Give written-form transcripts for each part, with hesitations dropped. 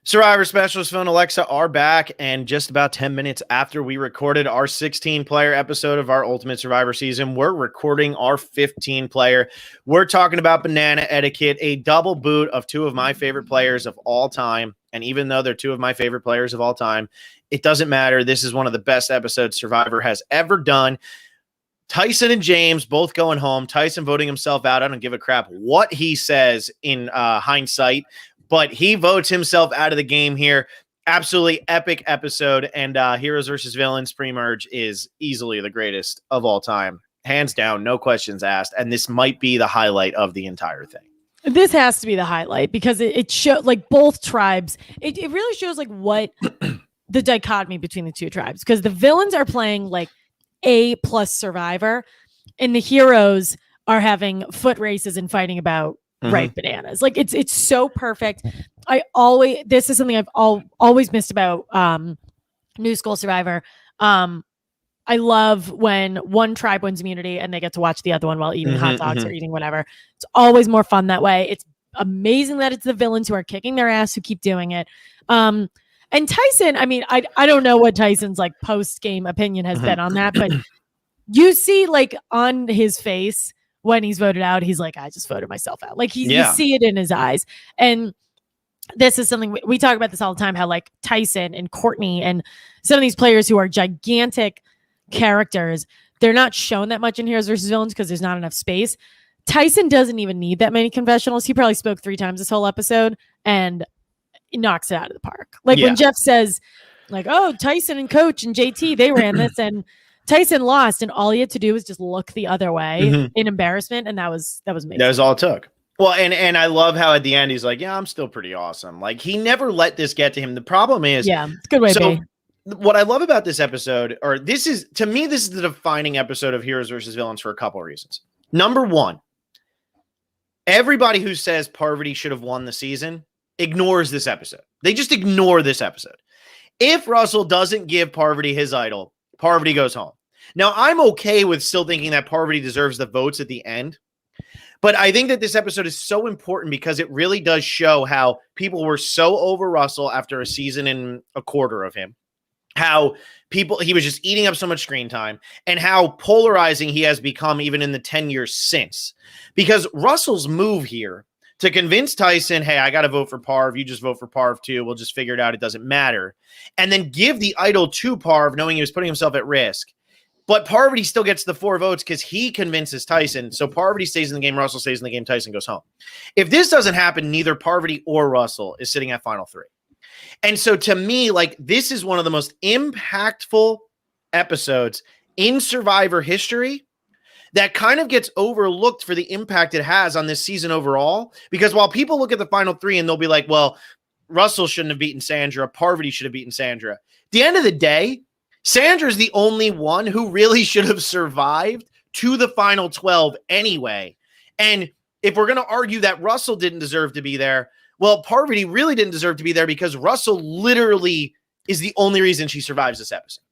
Survivor Specialist Phil and Alexa are back, and just about 10 minutes after we recorded our 16-player episode of our Ultimate Survivor season, we're recording our 15-player. We're talking about Banana Etiquette, a double boot of two of my favorite players of all time. And even though they're two of my favorite players of all time, it doesn't matter. This is one of the best episodes Survivor has ever done. Tyson and James both going home. Tyson voting himself out. I don't give a crap what he says in hindsight, but he votes himself out of the game here. Absolutely epic episode. And Heroes versus Villains pre-merge is easily the greatest of all time. Hands down, no questions asked. And this might be the highlight of the entire thing. This has to be the highlight because it shows like both tribes. It really shows like what the dichotomy between the two tribes, because the villains are playing like A+ Survivor and the heroes are having foot races and fighting about ripe bananas. Like it's so perfect. This is something I've always missed about New School Survivor. I love when one tribe wins immunity and they get to watch the other one while eating hot dogs or eating whatever. It's always more fun that way. It's amazing that it's the villains who are kicking their ass who keep doing it. And Tyson, I mean, I don't know what Tyson's like post-game opinion has been on that, but you see like on his face when he's voted out, he's like, I just voted myself out. Like you see it in his eyes. And this is something we talk about this all the time, how like Tyson and Courtney and some of these players who are gigantic characters, they're not shown that much in Heroes versus Villains because there's not enough space. Tyson doesn't even need that many confessionals. He probably spoke 3 times this whole episode and knocks it out of the park. Like when Jeff says like, oh, Tyson and Coach and JT, they ran this and Tyson lost, and all he had to do was just look the other way in embarrassment, and that was amazing. That was all it took. Well, and I love how at the end he's like, yeah, I'm still pretty awesome. Like he never let this get to him. The problem is, it's a good way to be. What I love about this episode, or this is the defining episode of Heroes versus Villains for a couple of reasons. Number one, everybody who says Parvati should have won the season ignores this episode. They just ignore this episode. If Russell doesn't give Parvati his idol, Parvati goes home. Now, I'm okay with still thinking that Parvati deserves the votes at the end, but I think that this episode is so important because it really does show how people were so over Russell after a season and a quarter of him, how he was just eating up so much screen time, and how polarizing he has become even in the 10 years since. Because Russell's move here to convince Tyson, hey, I got to vote for Parv. You just vote for Parv too. We'll just figure it out. It doesn't matter. And then give the idol to Parv, knowing he was putting himself at risk. But Parvati still gets the 4 votes because he convinces Tyson. So Parvati stays in the game, Russell stays in the game, Tyson goes home. If this doesn't happen, neither Parvati or Russell is sitting at final 3. And so to me, like, this is one of the most impactful episodes in Survivor history that kind of gets overlooked for the impact it has on this season overall. Because while people look at the final 3 and they'll be like, well, Russell shouldn't have beaten Sandra, Parvati should have beaten Sandra. At the end of the day, Sandra's the only one who really should have survived to the final 12 anyway. And if we're going to argue that Russell didn't deserve to be there, well, Parvati really didn't deserve to be there because Russell literally is the only reason she survives this episode.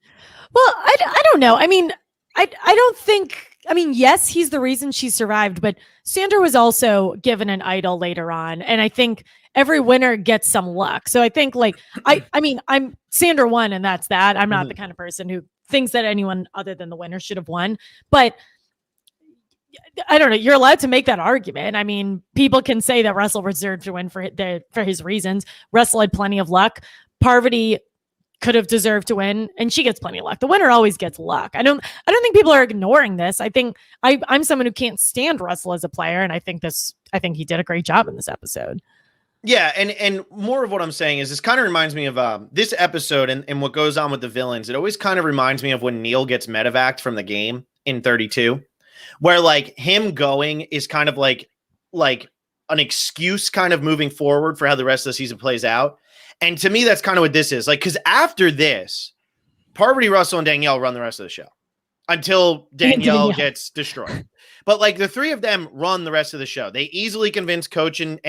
Well, I don't know. I mean, I don't think, I mean, yes, he's the reason she survived, but Sandra was also given an idol later on. And I think every winner gets some luck. So I think like, I mean, I'm Sandra won and that's that. I'm not the kind of person who thinks that anyone other than the winner should have won, but I don't know. You're allowed to make that argument. I mean, people can say that Russell deserved to win for his reasons. Russell had plenty of luck. Parvati could have deserved to win, and she gets plenty of luck. The winner always gets luck. I don't think people are ignoring this. I think I'm someone who can't stand Russell as a player, and I think he did a great job in this episode. Yeah, and more of what I'm saying is this kind of reminds me of this episode and what goes on with the villains. It always kind of reminds me of when Neil gets medevaced from the game in 32, where like him going is kind of like an excuse kind of moving forward for how the rest of the season plays out. And to me, that's kind of what this is. Like, because after this, Parvati, Russell, and Danielle run the rest of the show until Danielle gets destroyed. But like the 3 of them run the rest of the show. They easily convince Coach and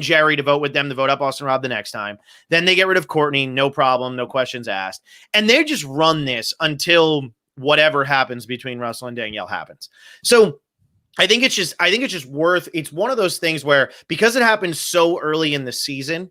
Jerry to vote with them to vote up Austin Rob the next time. Then they get rid of Courtney, no problem, no questions asked. And they just run this until whatever happens between Russell and Danielle happens. So I think it's just worth, it's one of those things where because it happened so early in the season,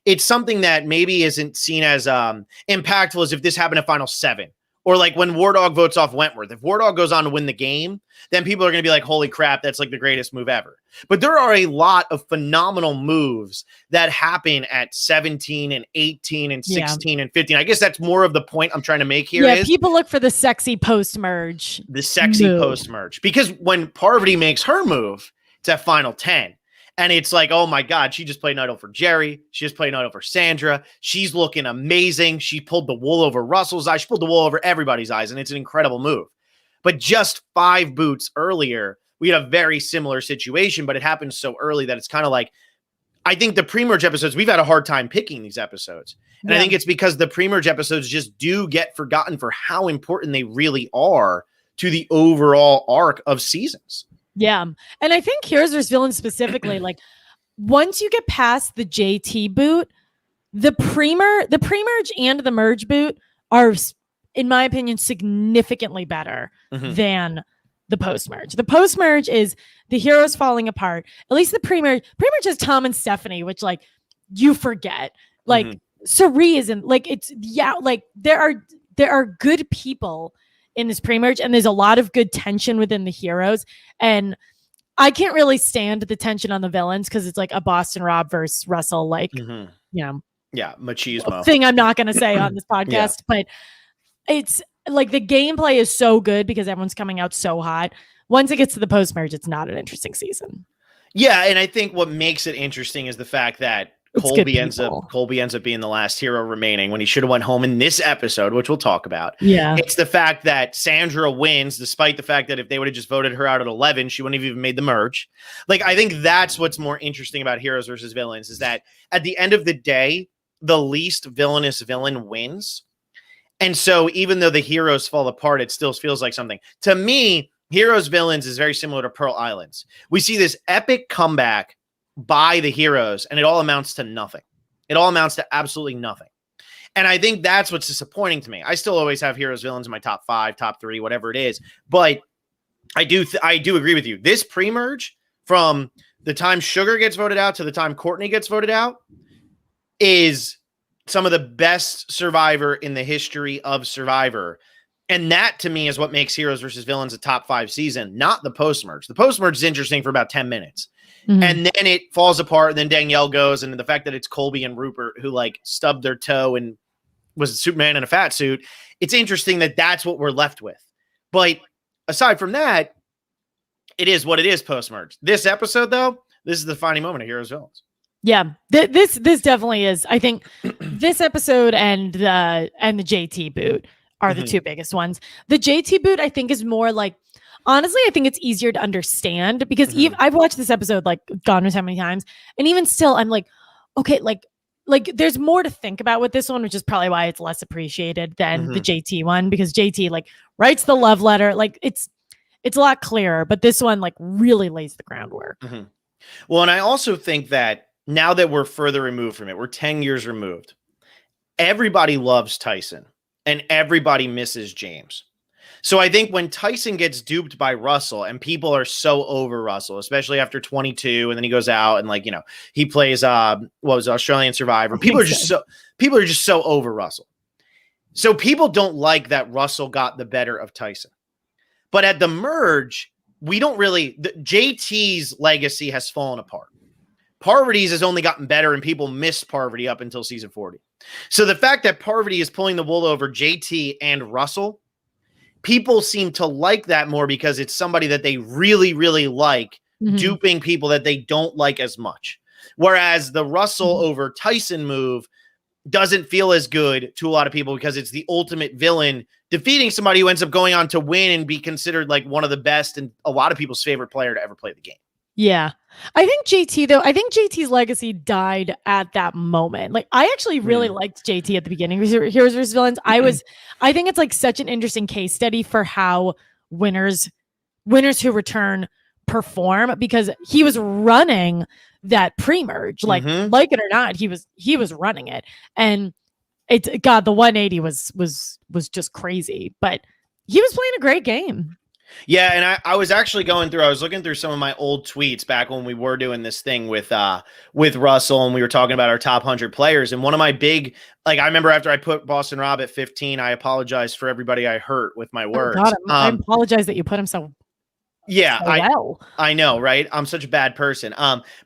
it's something that maybe isn't seen as impactful as if this happened at Final 7. Or like when War Dog votes off Wentworth. If War Dog goes on to win the game, then people are going to be like, holy crap, that's like the greatest move ever. But there are a lot of phenomenal moves that happen at 17 and 18 and 16 and 15. I guess that's more of the point I'm trying to make here. Yeah, people look for the sexy post-merge. The sexy post-merge. Because when Parvati makes her move, it's at Final 10. And it's like, oh my God, she just played Idol for Jerry. She just played Idol for Sandra. She's looking amazing. She pulled the wool over Russell's eyes. She pulled the wool over everybody's eyes. And it's an incredible move. But just 5 boots earlier, we had a very similar situation, but it happened so early that it's kind of like, I think the pre-merge episodes, we've had a hard time picking these episodes. And I think it's because the pre-merge episodes just do get forgotten for how important they really are to the overall arc of seasons. Yeah. And I think Heroes vs. Villains specifically, like once you get past the JT boot, the pre-merge and the merge boot are, in my opinion, significantly better than the post-merge. The post-merge is the heroes falling apart. At least the pre-merge is Tom and Stephanie, which like you forget. Like Sari isn't like like there are good people in this pre-merge, and there's a lot of good tension within the heroes. And I can't really stand the tension on the villains because it's like a Boston Rob versus Russell, like machismo thing I'm not going to say on this podcast, but it's like the gameplay is so good because everyone's coming out so hot. Once it gets to the post-merge, it's not an interesting season. Yeah, and I think what makes it interesting is the fact that Colby ends up being the last hero remaining when he should have went home in this episode, which we'll talk about. Yeah. It's the fact that Sandra wins, despite the fact that if they would have just voted her out at 11, she wouldn't have even made the merge. Like, I think that's what's more interesting about heroes versus villains, is that at the end of the day, the least villainous villain wins. And so even though the heroes fall apart, it still feels like something. To me, heroes villains is very similar to Pearl Islands. We see this epic comeback by the heroes, and it all amounts to nothing. It all amounts to absolutely nothing. And I think that's what's disappointing to me. I still always have heroes villains in my top 5, top 3, whatever it is. But I do agree with you. This pre-merge, from the time Sugar gets voted out to the time Courtney gets voted out, is some of the best Survivor in the history of Survivor. And that, to me, is what makes Heroes versus Villains a top 5 season, not the post-merge. The post-merge is interesting for about 10 minutes. And then it falls apart. And then Danielle goes. And the fact that it's Colby and Rupert who like stubbed their toe and was Superman in a fat suit. It's interesting that that's what we're left with. But aside from that, it is what it is post-merge. This episode, though, this is the defining moment of Heroes Villains. Yeah, this definitely is. I think this episode and the JT boot are the 2 biggest ones. The JT boot, I think, is more like, honestly, I think it's easier to understand because I've watched this episode like God knows how many times, and even still, I'm like, okay, like there's more to think about with this one, which is probably why it's less appreciated than the JT one, because JT like writes the love letter, like it's a lot clearer, but this one like really lays the groundwork. Well, and I also think that now that we're further removed from it, we're 10 years removed. Everybody loves Tyson and everybody misses James. So I think when Tyson gets duped by Russell and people are so over Russell, especially after 22, and then he goes out and like, he plays Australian Survivor. People are just so over Russell. So people don't like that Russell got the better of Tyson. But at the merge, JT's legacy has fallen apart. Parvati's has only gotten better, and people missed Parvati up until season 40. So the fact that Parvati is pulling the wool over JT and Russell, people seem to like that more because it's somebody that they really, really like duping people that they don't like as much. Whereas the Russell over Tyson move doesn't feel as good to a lot of people because it's the ultimate villain defeating somebody who ends up going on to win and be considered like one of the best and a lot of people's favorite player to ever play the game. Yeah. I think JT's legacy died at that moment. Like, I actually really liked JT at the beginning of Heroes vs. Villains. I think it's like such an interesting case study for how winners who return perform, because he was running that pre-merge, like it or not, he was running it. And the 180 was just crazy, but he was playing a great game. Yeah, and I was actually I was looking through some of my old tweets back when we were doing this thing with Russell and we were talking about our top 100 players. And one of my big, like, I remember after I put Boston Rob at 15, I apologized for everybody I hurt with my words. Oh God, I apologize that you put him so well. I know, right? I'm such a bad person.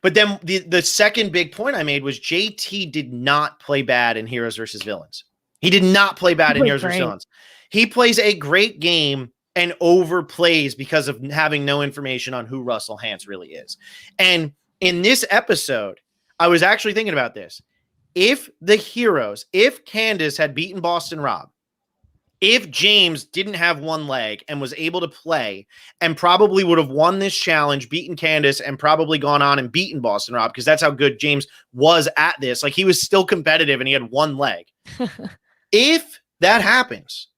But then the second big point I made was JT did not play bad in Heroes versus Villains. He did not play bad in Heroes versus Villains. He plays a great game and overplays because of having no information on who Russell Hantz really is. And in this episode, I was actually thinking about this. If Candace had beaten Boston Rob, if James didn't have one leg and was able to play and probably would have won this challenge, beaten Candace, and probably gone on and beaten Boston Rob, because that's how good James was at this. Like, he was still competitive and he had one leg. If that happens,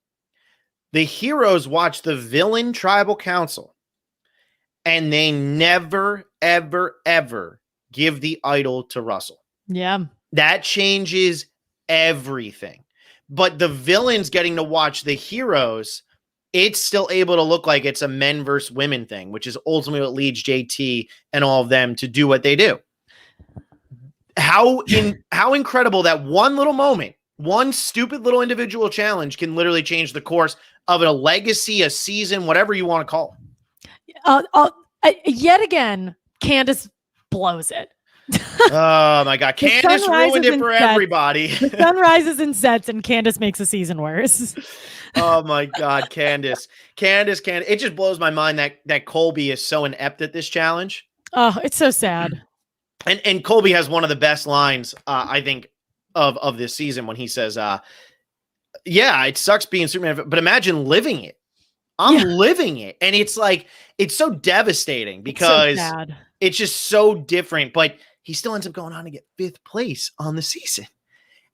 the heroes watch the villain tribal council and they never, ever, ever give the idol to Russell. Yeah. That changes everything. But the villains getting to watch the heroes, it's still able to look like it's a men versus women thing, which is ultimately what leads JT and all of them to do what they do. How incredible that one little moment, one stupid little individual challenge can literally change the course of a legacy, a season, whatever you want to call it. Yet again, Candace blows it. Oh my God. Candace ruined it for everybody. The sun rises and sets and Candace makes the season worse. Oh my God. Candace. It just blows my mind that Colby is so inept at this challenge. Oh, it's so sad. And Colby has one of the best lines, I think, of this season when he says, yeah, it sucks being Superman, but imagine living it. I'm living it. And it's like, it's so devastating because it's just so different, but he still ends up going on to get 5th place on the season.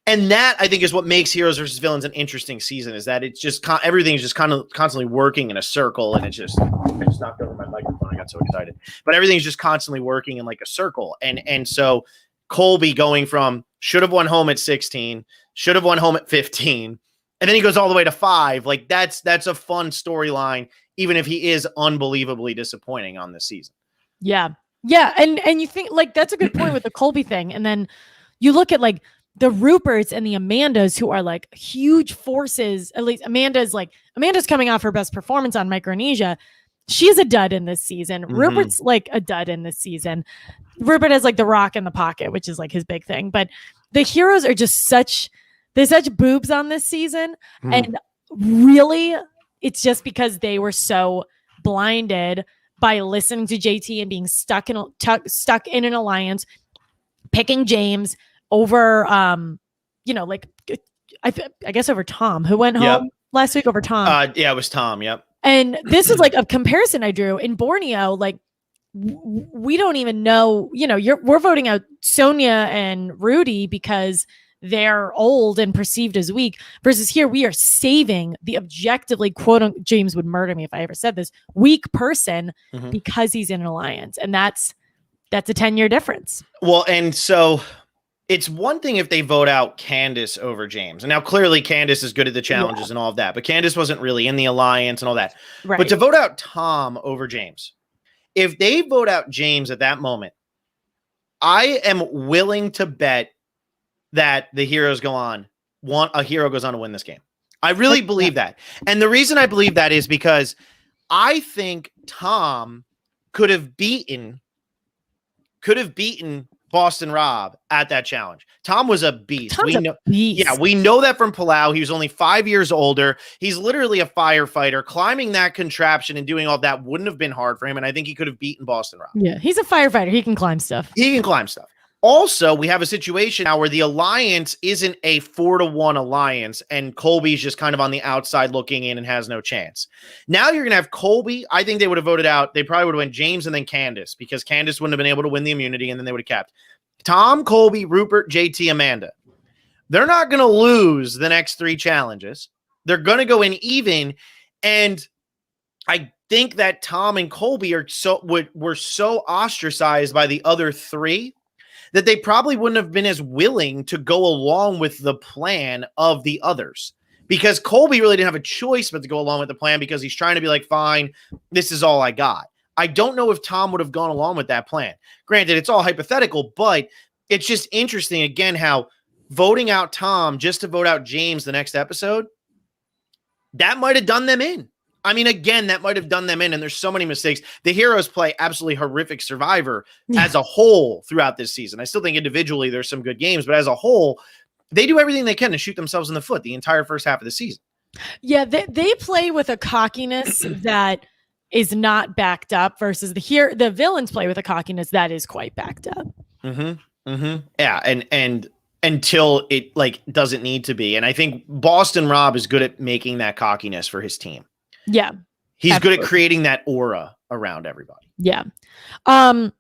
And that, I think, is what makes Heroes versus Villains an interesting season, is that it's just everything's just kind of constantly working in a circle. And I just knocked over my microphone. I got so excited. But everything's just constantly working in like a circle. And so Colby going from should have won home at 16, should have won home at 15, and then he goes all the way to 5. Like, that's a fun storyline, even if he is unbelievably disappointing on this season. Yeah. Yeah. And you think, like, that's a good point with the Colby thing. And then you look at like the Ruperts and the Amandas, who are like huge forces. At least Amanda's coming off her best performance on Micronesia. She's a dud in this season. Mm-hmm. Rupert's like a dud in this season. Rupert has like the rock in the pocket, which is like his big thing. But the heroes are just they're such boobs on this season. And really, it's just because they were so blinded by listening to JT and being stuck in an alliance, picking James over, like I guess over Tom, who went home last week over Tom. Yeah, it was Tom. Yep. And this is like a comparison I drew in Borneo. Like, we don't even know, we're voting out Sonia and Rudy because they're old and perceived as weak, versus here we are saving the objectively, quote, James would murder me if I ever said this, weak person because he's in an alliance. And that's a 10-year difference. Well, and so it's one thing if they vote out Candace over James. And now clearly Candace is good at the challenges and all of that, but Candace wasn't really in the alliance and all that. Right. But to vote out Tom over James, if they vote out James at that moment, I am willing to bet that the heroes go on. A hero goes on to win this game. I really believe that. And the reason I believe that is because I think Tom could have beaten Boston Rob at that challenge. Tom was a beast. Tom's a beast. Yeah, we know that from Palau. He was only 5 years older. He's literally a firefighter. Climbing that contraption and doing all that wouldn't have been hard for him. And I think he could have beaten Boston Rob. Yeah, he's a firefighter. He can climb stuff. Also, we have a situation now where the alliance isn't a 4-1 alliance and Colby's just kind of on the outside looking in and has no chance. Now you're going to have Colby. I think they would have voted out. They probably would have went James and then Candace, because Candace wouldn't have been able to win the immunity, and then they would have kept Tom, Colby, Rupert, JT, Amanda. They're not going to lose the next 3 challenges. They're going to go in even. And I think that Tom and Colby were so ostracized by the other 3 that they probably wouldn't have been as willing to go along with the plan of the others, because Colby really didn't have a choice but to go along with the plan because he's trying to be like, fine, this is all I got. I don't know if Tom would have gone along with that plan. Granted, it's all hypothetical, but it's just interesting again how voting out Tom just to vote out James the next episode, that might have done them in. I mean, again, that might have done them in, and there's so many mistakes. The heroes play absolutely horrific Survivor as a whole throughout this season. I still think individually there's some good games, but as a whole, they do everything they can to shoot themselves in the foot the entire first half of the season. Yeah, they play with a cockiness that is not backed up versus the villains play with a cockiness that is quite backed up. Yeah, and until it like doesn't need to be. And I think Boston Rob is good at making that cockiness for his team. Yeah. He's absolutely good at creating that aura around everybody. Yeah. One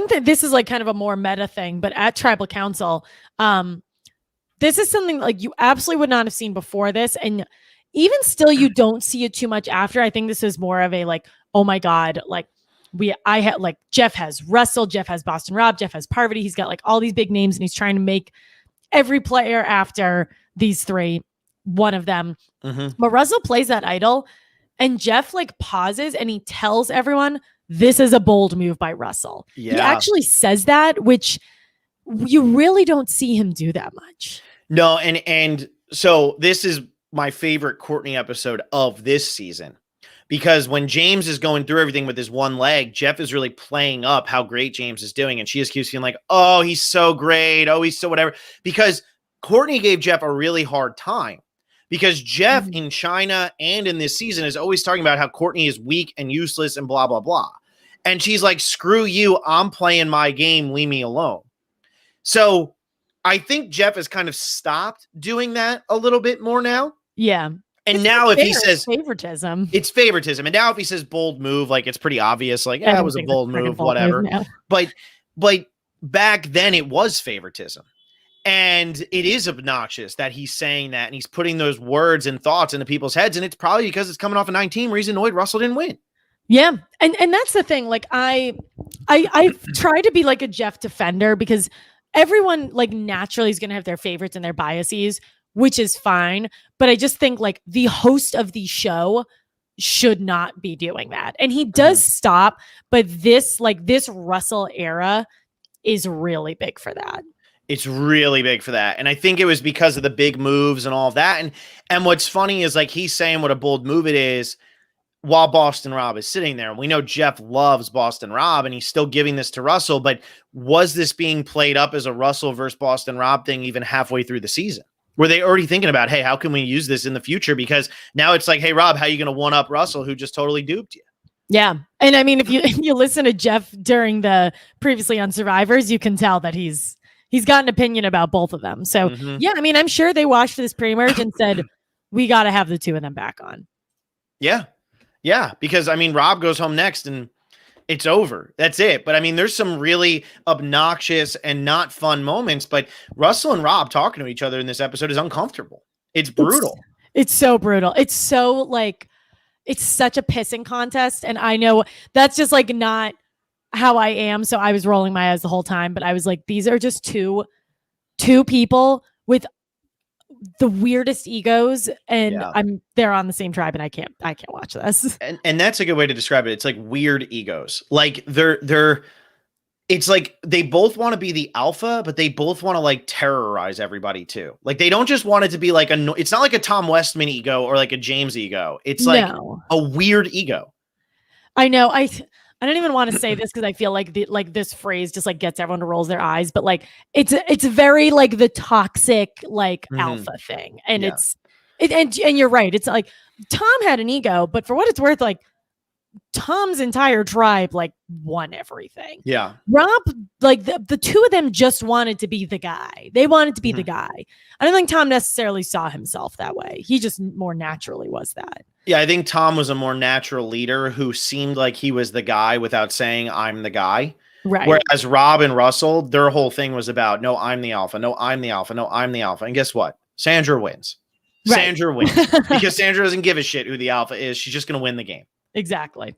thing, this is like kind of a more meta thing, but at Tribal Council, this is something like you absolutely would not have seen before this. And even still, you don't see it too much after. I think this is more of a like, oh my God, like I had like Jeff has Russell, Jeff has Boston Rob, Jeff has Parvati. He's got like all these big names and he's trying to make every player after these three, one of them. But Russell plays that idol and Jeff like pauses and he tells everyone, this is a bold move by Russell. Yeah. He actually says that, which you really don't see him do that much. No. And so this is my favorite Courtney episode of this season. Because when James is going through everything with his one leg, Jeff is really playing up how great James is doing. And she just keeps feeling like, oh, he's so great. Oh, he's so whatever. Because Courtney gave Jeff a really hard time. Because Jeff in China and in this season is always talking about how Courtney is weak and useless and blah, blah, blah. And she's like, screw you. I'm playing my game. Leave me alone. So I think Jeff has kind of stopped doing that a little bit more now. Yeah. And now if he says favoritism, it's favoritism. And now if he says bold move, like it's pretty obvious, like, yeah, it was a bold move, whatever. But back then it was favoritism. And it is obnoxious that he's saying that and he's putting those words and thoughts into people's heads. And it's probably because it's coming off a 19 where he's annoyed Russell didn't win. Yeah. And that's the thing. Like I try to be like a Jeff defender because everyone like naturally is going to have their favorites and their biases, which is fine. But I just think like the host of the show should not be doing that. And he does stop. But this Russell era is really big for that. It's really big for that. And I think it was because of the big moves and all of that. And what's funny is like he's saying what a bold move it is while Boston Rob is sitting there. And we know Jeff loves Boston Rob and he's still giving this to Russell. But was this being played up as a Russell versus Boston Rob thing even halfway through the season? Were they already thinking about, hey, how can we use this in the future? Because now it's like, hey, Rob, how are you going to one up Russell who just totally duped you? Yeah. And I mean, if you listen to Jeff during the previously on Survivors, you can tell that he's got an opinion about both of them. So yeah, I mean, I'm sure they watched this pre-merge and said, we got to have the two of them back on. Yeah. Yeah. Because I mean, Rob goes home next and it's over. That's it. But I mean, there's some really obnoxious and not fun moments, but Russell and Rob talking to each other in this episode is uncomfortable. It's brutal. It's so brutal. It's so like, it's such a pissing contest. And I know that's just like not how I am. So I was rolling my eyes the whole time, but I was like, these are just two people with the weirdest egos and they're on the same tribe and I can't watch this. And that's a good way to describe it. It's like weird egos. Like it's like they both want to be the alpha, but they both want to like terrorize everybody too. Like they don't just want it to be like it's not like a Tom Westman ego or like a James ego. It's like a weird ego. I know. I don't even want to say this because I feel like this phrase just like gets everyone to roll their eyes, but like it's very like the toxic like alpha thing, and and you're right. It's like Tom had an ego, but for what it's worth, like Tom's entire tribe like won everything. Yeah, Rob, like the two of them just wanted to be the guy. They wanted to be the guy. I don't think Tom necessarily saw himself that way. He just more naturally was that. Yeah, I think Tom was a more natural leader who seemed like he was the guy without saying, I'm the guy. Right. Whereas Rob and Russell, their whole thing was about, no, I'm the alpha. No, I'm the alpha. No, I'm the alpha. And guess what? Sandra wins. Right. Sandra wins. Because Sandra doesn't give a shit who the alpha is. She's just going to win the game. Exactly.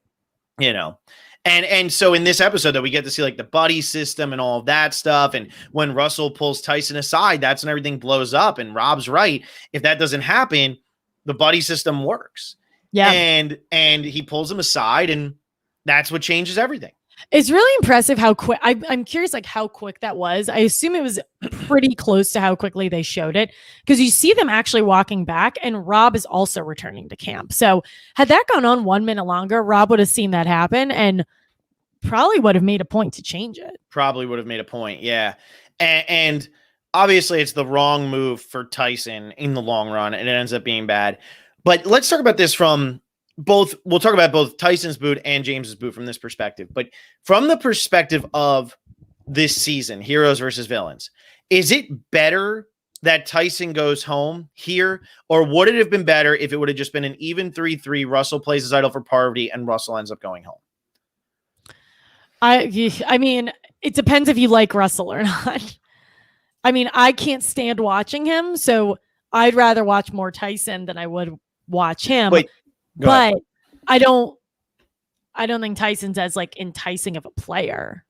You know? And so in this episode that we get to see like the buddy system and all of that stuff. And when Russell pulls Tyson aside, that's when everything blows up. And Rob's right. If that doesn't happen, the buddy system works. Yeah. And he pulls him aside, and that's what changes everything. It's really impressive how quick. I'm curious, like how quick that was. I assume it was pretty close to how quickly they showed it, because you see them actually walking back, and Rob is also returning to camp. So had that gone on 1 minute longer, Rob would have seen that happen and probably would have made a point to change it. Probably would have made a point, yeah. And obviously, it's the wrong move for Tyson in the long run, and it ends up being bad. But let's talk about this from both. We'll talk about both Tyson's boot and James's boot from this perspective. But from the perspective of this season, heroes versus villains, is it better that Tyson goes home here, or would it have been better if it would have just been an even 3-3? Russell plays his idol for Parvati, and Russell ends up going home. I mean, it depends if you like Russell or not. I mean, I can't stand watching him, so I'd rather watch more Tyson than I would watch him. Wait, but I don't think Tyson's as like enticing of a player.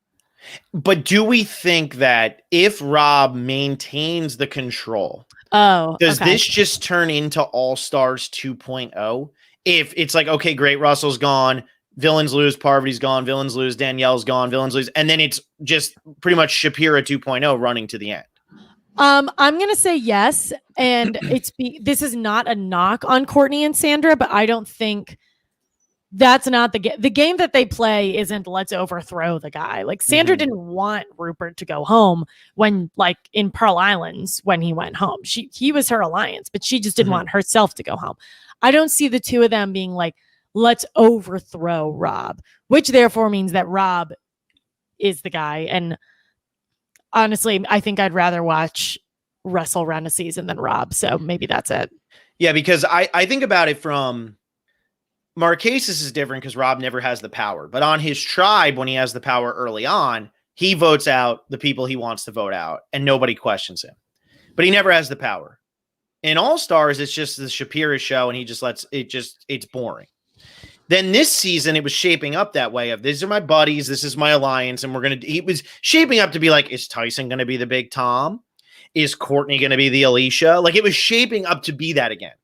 But do we think that if Rob maintains the control, does this just turn into All Stars 2.0? If it's like, okay, great, Russell's gone, villains lose, Parvati's gone, villains lose, Danielle's gone, villains lose, and then it's just pretty much Shapira 2.0 running to the end. I'm going to say yes. And this is not a knock on Courtney and Sandra, but I don't think that's not the game. The game that they play isn't let's overthrow the guy. Like Sandra didn't want Rupert to go home when, like in Pearl Islands, when he went home, he was her alliance, but she just didn't want herself to go home. I don't see the two of them being like, let's overthrow Rob, which therefore means that Rob is the guy. And honestly, I think I'd rather watch Russell run a season than Rob. So maybe that's it. Yeah, because I think about it from Marquesas is different because Rob never has the power. But on his tribe, when he has the power early on, he votes out the people he wants to vote out, and nobody questions him. But he never has the power. In All Stars, it's just the Shapira show, and he just lets it it's boring. Then this season, it was shaping up that way of these are my buddies, this is my alliance, and he was shaping up to be like, is Tyson going to be the big Tom? Is Courtney going to be the Alicia? Like it was shaping up to be that again.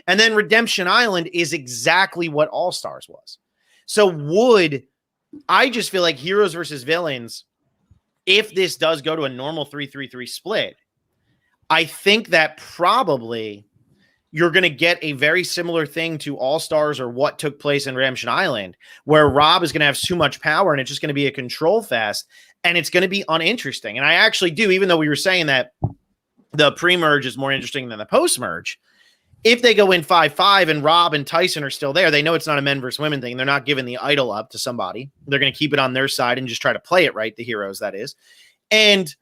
And then Redemption Island is exactly what All Stars was. So I just feel like heroes versus villains, if this does go to a normal 3-3-3 split, I think that probably you're going to get a very similar thing to All Stars or what took place in Redemption Island, where Rob is going to have too much power and it's just going to be a control fest and it's going to be uninteresting. And I actually do, even though we were saying that the pre-merge is more interesting than the post-merge, if they go in 5-5 and Rob and Tyson are still there, they know it's not a men versus women thing. They're not giving the idol up to somebody. They're going to keep it on their side and just try to play it right, the heroes, that is. And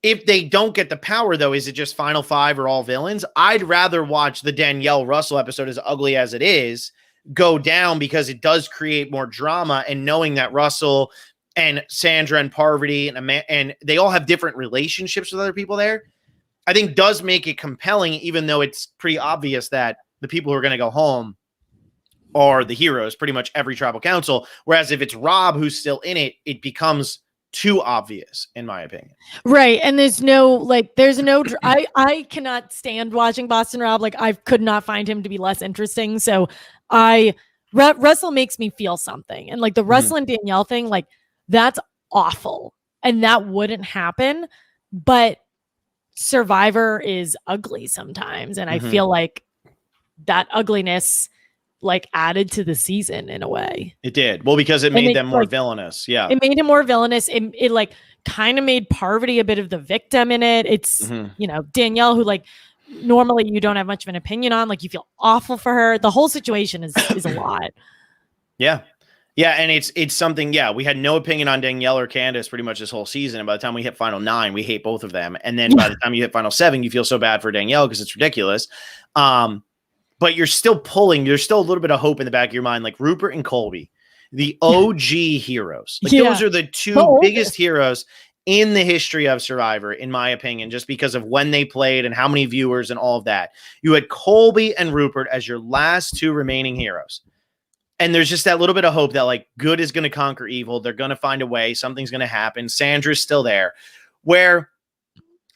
if they don't get the power, though, is it just Final Five or all villains? I'd rather watch the Danielle Russell episode, as ugly as it is, go down because it does create more drama. And knowing that Russell and Sandra and Parvati and they all have different relationships with other people there, I think does make it compelling, even though it's pretty obvious that the people who are going to go home are the heroes, pretty much every tribal council. Whereas if it's Rob who's still in it, it becomes too obvious, in my opinion. Right. And I cannot stand watching Boston Rob. Like I could not find him to be less interesting. So Russell makes me feel something. And like the Russell and Danielle thing, like that's awful. And that wouldn't happen. But Survivor is ugly sometimes. And I feel like that ugliness like added to the season in a way. It did. Well, because it made them more villainous. Yeah. It made him more villainous. It like kind of made Parvati a bit of the victim in it. It's, Danielle, who like normally you don't have much of an opinion on, like you feel awful for her. The whole situation is a lot. Yeah. Yeah. And it's something, we had no opinion on Danielle or Candace pretty much this whole season. And by the time we hit final 9, we hate both of them. And then by the time you hit final 7, you feel so bad for Danielle because it's ridiculous. But you're still there's still a little bit of hope in the back of your mind, like Rupert and Colby, the OG heroes. Like those are the two biggest heroes in the history of Survivor, in my opinion, just because of when they played and how many viewers and all of that. You had Colby and Rupert as your last two remaining heroes. And there's just that little bit of hope that like good is going to conquer evil. They're going to find a way. Something's going to happen. Sandra's still there. Where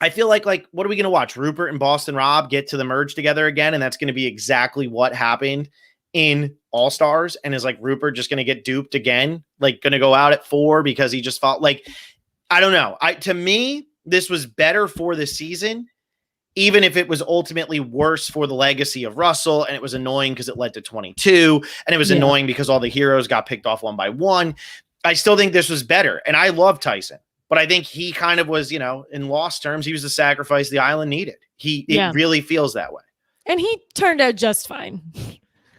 I feel like what are we going to watch? Rupert and Boston Rob get to the merge together again, and that's going to be exactly what happened in All Stars. And is like Rupert just going to get duped again? Like going to go out at 4 because he just felt like, I don't know. To me, this was better for the season, even if it was ultimately worse for the legacy of Russell, and it was annoying because it led to 22, and it was annoying because all the heroes got picked off one by one. I still think this was better, and I love Tyson. But I think he kind of was, in lost terms, he was the sacrifice the island needed. It really feels that way. And he turned out just fine.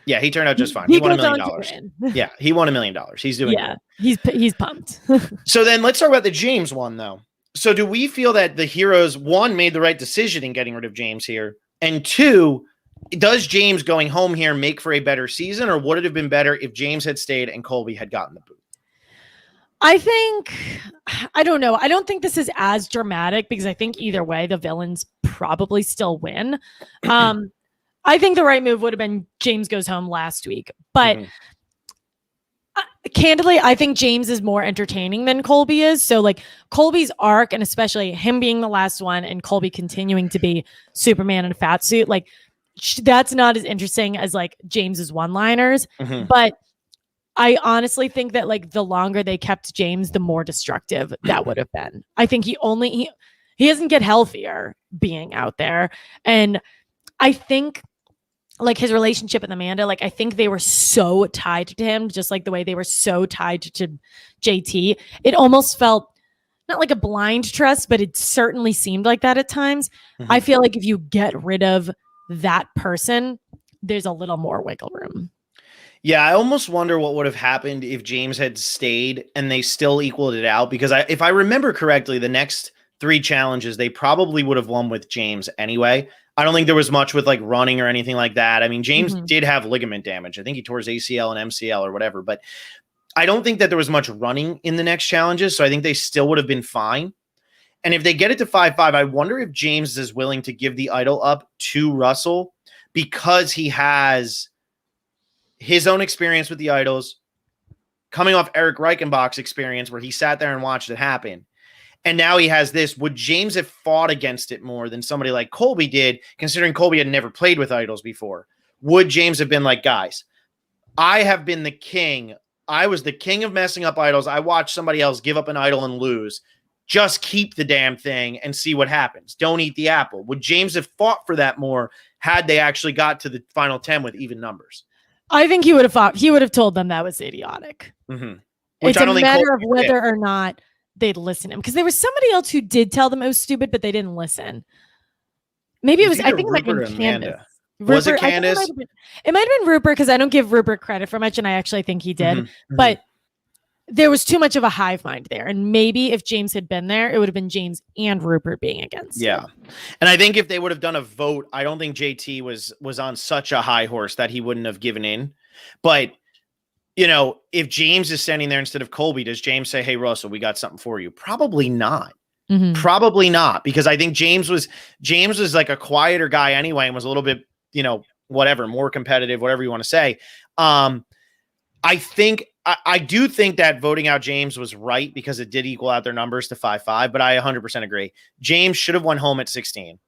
Yeah, he turned out just fine. He won $1 million. Yeah, he won $1 million. He's doing good. He's pumped. So then let's talk about the James one, though. So do we feel that the heroes, one, made the right decision in getting rid of James here? And two, does James going home here make for a better season, or would it have been better if James had stayed and Colby had gotten the boot? I don't know. I don't think this is as dramatic because I think either way, the villains probably still win. I think the right move would have been James goes home last week. But candidly, I think James is more entertaining than Colby is. So like Colby's arc, and especially him being the last one and Colby continuing to be Superman in a fat suit, like that's not as interesting as like James's one-liners. But I honestly think that like the longer they kept James, the more destructive that would have been. I think he doesn't get healthier being out there. And I think like his relationship with Amanda, like I think they were so tied to him, just like the way they were so tied to JT. It almost felt not like a blind trust, but it certainly seemed like that at times. I feel like if you get rid of that person, there's a little more wiggle room. Yeah, I almost wonder what would have happened if James had stayed and they still equaled it out. Because if I remember correctly, the next 3 challenges, they probably would have won with James anyway. I don't think there was much with like running or anything like that. I mean, James did have ligament damage. I think he tore his ACL and MCL or whatever. But I don't think that there was much running in the next challenges. So I think they still would have been fine. And if they get it to 5-5, I wonder if James is willing to give the idol up to Russell because he has his own experience with the idols, coming off Eric Reichenbach's experience where he sat there and watched it happen. And now he has this. Would James have fought against it more than somebody like Colby did, considering Colby had never played with idols before? Would James have been like, guys, I have been the king. I was the king of messing up idols. I watched somebody else give up an idol and lose. Just keep the damn thing and see what happens. Don't eat the apple. Would James have fought for that more had they actually got to the final 10 with even numbers? I think he would have fought. He would have told them that was idiotic. It's a matter of whether or not they'd listen to him, because there was somebody else who did tell them it was stupid, but they didn't listen. Maybe it was. I think it might have been Candace. Was it Candace? It might have been Rupert, because I don't give Rupert credit for much, and I actually think he did. But there was too much of a hive mind there, and maybe if James had been there, it would have been James and Rupert being against. Yeah, and I think if they would have done a vote, I don't think JT was on such a high horse that he wouldn't have given in. But if James is standing there instead of Colby, does James say, "Hey Russell, we got something for you"? Probably not. Probably not, because I think James was like a quieter guy anyway, and was a little bit, whatever, more competitive, whatever you want to say. I do think that voting out James was right because it did equal out their numbers to 5-5, but I 100% agree. James should have won home at 16.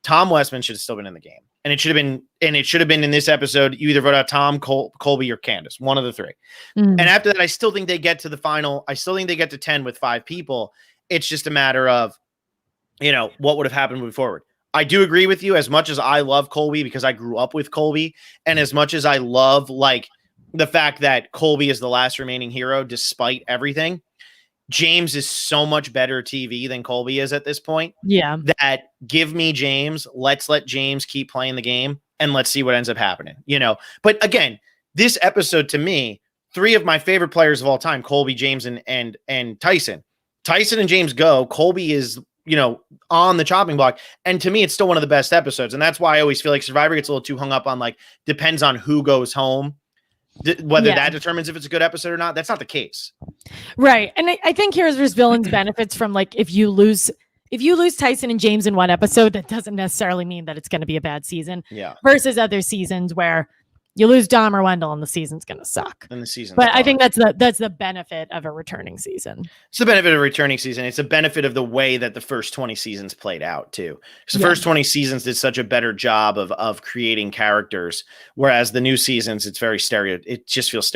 Tom Westman should have still been in the game. And it should have been in this episode. You either vote out Tom, Colby, or Candace, one of the 3. And after that, I still think they get to the final. I still think they get to 10 with 5 people. It's just a matter of, what would have happened moving forward. I do agree with you. As much as I love Colby because I grew up with Colby, and as much as I love the fact that Colby is the last remaining hero despite everything, James is so much better TV than Colby is at this point. Yeah. That give me James. Let's let James keep playing the game and let's see what ends up happening, But again, this episode to me, 3 of my favorite players of all time, Colby, James, and Tyson. Tyson and James go. Colby is, on the chopping block. And to me, it's still one of the best episodes. And that's why I always feel like Survivor gets a little too hung up on depends on who goes home. Whether that determines if it's a good episode or not. That's not the case. Right. And I think Heroes vs. Villains benefits from if you lose Tyson and James in one episode, that doesn't necessarily mean that it's going to be a bad season. Yeah. Versus other seasons where You lose Dom or Wendell, and the season's gonna suck. And the season, but I think that's the benefit of a returning season. It's the benefit of a returning season. It's a benefit of the way that the first 20 seasons played out too. Because the first 20 seasons did such a better job of creating characters, whereas the new seasons, it's very it just feels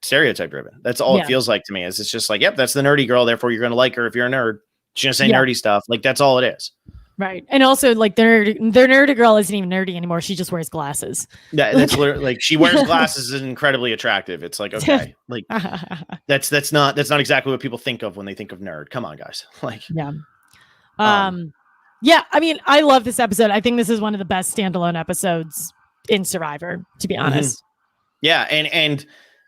stereotype driven. That's all it feels like to me. Is it's just like, yep, that's the nerdy girl, therefore you're gonna like her if you're a nerd. She's gonna say nerdy stuff. Like that's all it is. Right. And also like their nerdy girl isn't even nerdy anymore. She just wears glasses. Yeah, that's literally like she wears glasses is incredibly attractive. It's like, okay, like that's not exactly what people think of when they think of nerd. Come on, guys. Like yeah. Yeah, I mean, I love this episode. I think this is one of the best standalone episodes in Survivor, to be honest. Yeah, and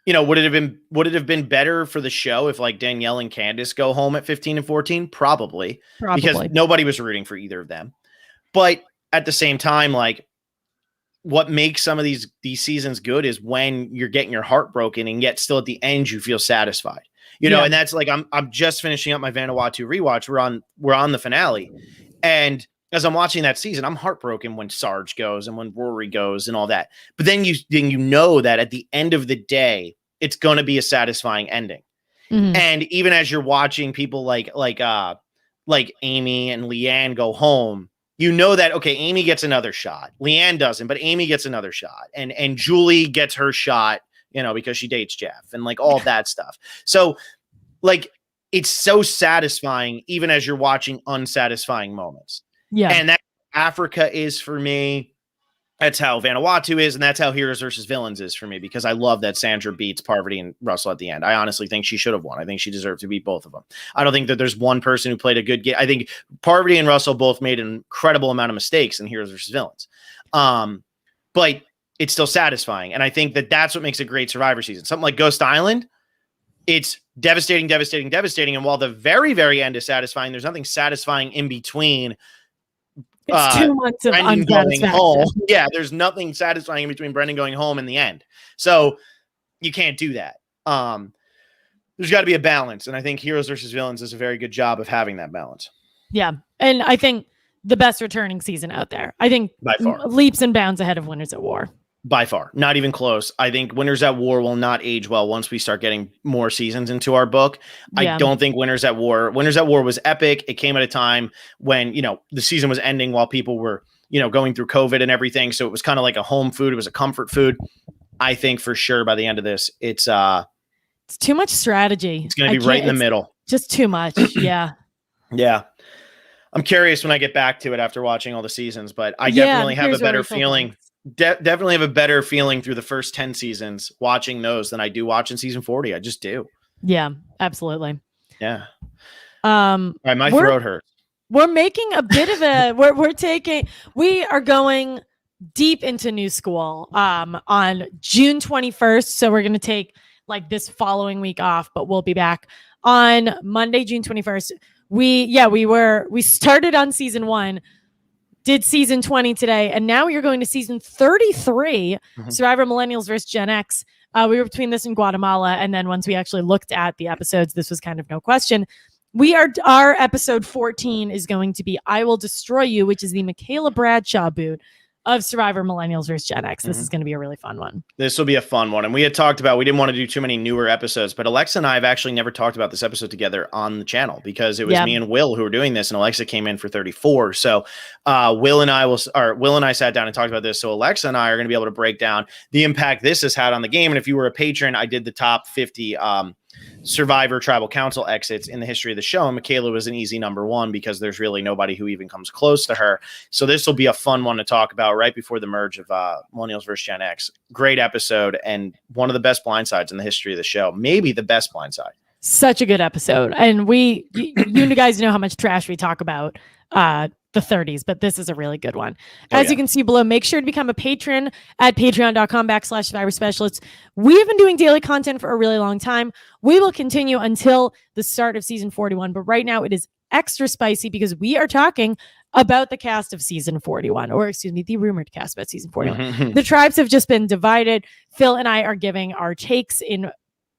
you know, would it have been better for the show if like Danielle and Candace go home at 15 and 14? Probably. Because nobody was rooting for either of them. But at the same time, like what makes some of these seasons good is when you're getting your heart broken and yet still at the end you feel satisfied. You know, and that's like I'm just finishing up my Vanuatu rewatch. We're on the finale. And as I'm watching that season, I'm heartbroken when Sarge goes and when Rory goes and all that. But then you know that at the end of the day, it's going to be a satisfying ending. And even as you're watching people like Amy and Leanne go home, you know that, okay, Amy gets another shot. Leanne doesn't, but Amy gets another shot. And Julie gets her shot, you know, because she dates Jeff and like all that stuff. So like, it's so satisfying even as you're watching unsatisfying moments. Yeah. And that Africa is for me. That's how Vanuatu is. And that's how Heroes versus Villains is for me, because I love that Sandra beats Parvati and Russell at the end. I honestly think she should have won. I think she deserved to beat both of them. I don't think that there's one person who played a good game. I think Parvati and Russell both made an incredible amount of mistakes in Heroes versus Villains. But it's still satisfying. And I think that that's what makes a great Survivor season. Something like Ghost Island, it's devastating. And while the very, very end is satisfying, there's nothing satisfying in between. It's 2 months of unsatisfaction. Yeah, there's nothing satisfying in between Brendan going home and the end. So you can't do that. There's got to be a balance. And I think Heroes versus Villains does a very good job of having that balance. Yeah. And I think the best returning season out there. I think by far leaps and bounds ahead of Winners at War. By far, not even close. I think Winners at War will not age well once we start getting more seasons into our book. Yeah. I don't think Winners at War was epic. It came at a time when, you know, the season was ending while people were, you know, going through COVID and everything. So it was kind of like a home food. It was a comfort food. I think for sure by the end of this, it's too much strategy. It's going to be right in the middle. Just too much. Yeah. Yeah. I'm curious when I get back to it after watching all the seasons, but I definitely have a better feeling. Definitely have a better feeling through the first 10 seasons watching those than I do watching season 40. I just do. Yeah, absolutely. Yeah. All right, my throat hurts. We're making a bit of a we are going deep into new school on June 21st. So we're going to take like this following week off, but we'll be back on Monday, June 21st. We started on season 1. Did season 20 today, and now you're going to season 33, Survivor Millennials versus Gen X. We were between this and Guatemala, and then once we actually looked at the episodes, this was kind of no question. Our episode 14 is going to be I Will Destroy You, which is the Michaela Bradshaw boot of Survivor Millennials versus Gen X. This is going to be a really fun one. This will be a fun one. And we had talked about, we didn't want to do too many newer episodes, but Alexa and I have actually never talked about this episode together on the channel because it was me and Will who were doing this, and Alexa came in for 34. So Will and I sat down and talked about this. So Alexa and I are going to be able to break down the impact this has had on the game. And if you were a patron, I did the top 50 Survivor Tribal Council exits in the history of the show, and Michaela was an easy number 1 because there's really nobody who even comes close to her. So this will be a fun one to talk about right before the merge of Millennials versus Gen X. Great episode and one of the best blindsides in the history of the show, maybe the best blindside. Such a good episode, and you guys know how much trash we talk about the 30s, but this is a really good one. As you can see below, make sure to become a patron at patreon.com/Survivor Specialists. We have been doing daily content for a really long time. We will continue until the start of season 41, but right now it is extra spicy because we are talking about the cast of season 41, or excuse me, the rumored cast about season 41. The tribes have just been divided. Phil and I are giving our takes in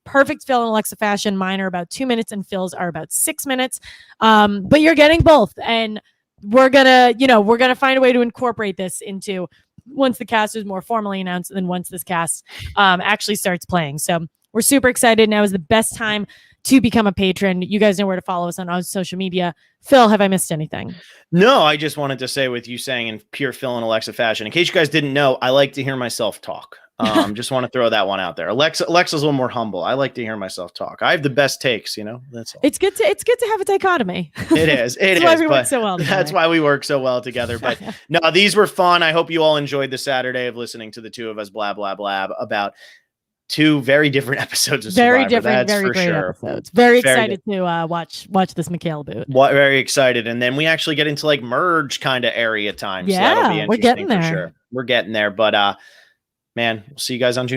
perfect Phil and Alexa fashion. Mine are about 2 minutes and Phil's are about 6 minutes. But you're getting both. And we're gonna find a way to incorporate this into once the cast is more formally announced, and then once this cast actually starts playing. So we're super excited. Now is the best time to become a patron. You guys know where to follow us on our social media. Phil, have I missed anything? No, I just wanted to say, with you saying in pure Phil and Alexa fashion, in case you guys didn't know, I like to hear myself talk. Just want to throw that one out there. Alexa's a little more humble. I like to hear myself talk. I have the best takes, that's all. It's good to have a dichotomy. It is. That's why we work so well together. That's why we work so well together. But no, these were fun. I hope you all enjoyed the Saturday of listening to the two of us blah, blah, blah about two very different episodes of Survivor. Very different, very great episodes. Very excited to watch this Mikhail boot. Very excited. And then we actually get into like merge kind of area time. Yeah, so that'll be interesting we're getting there. for sure. We're getting there. But man, we'll see you guys on June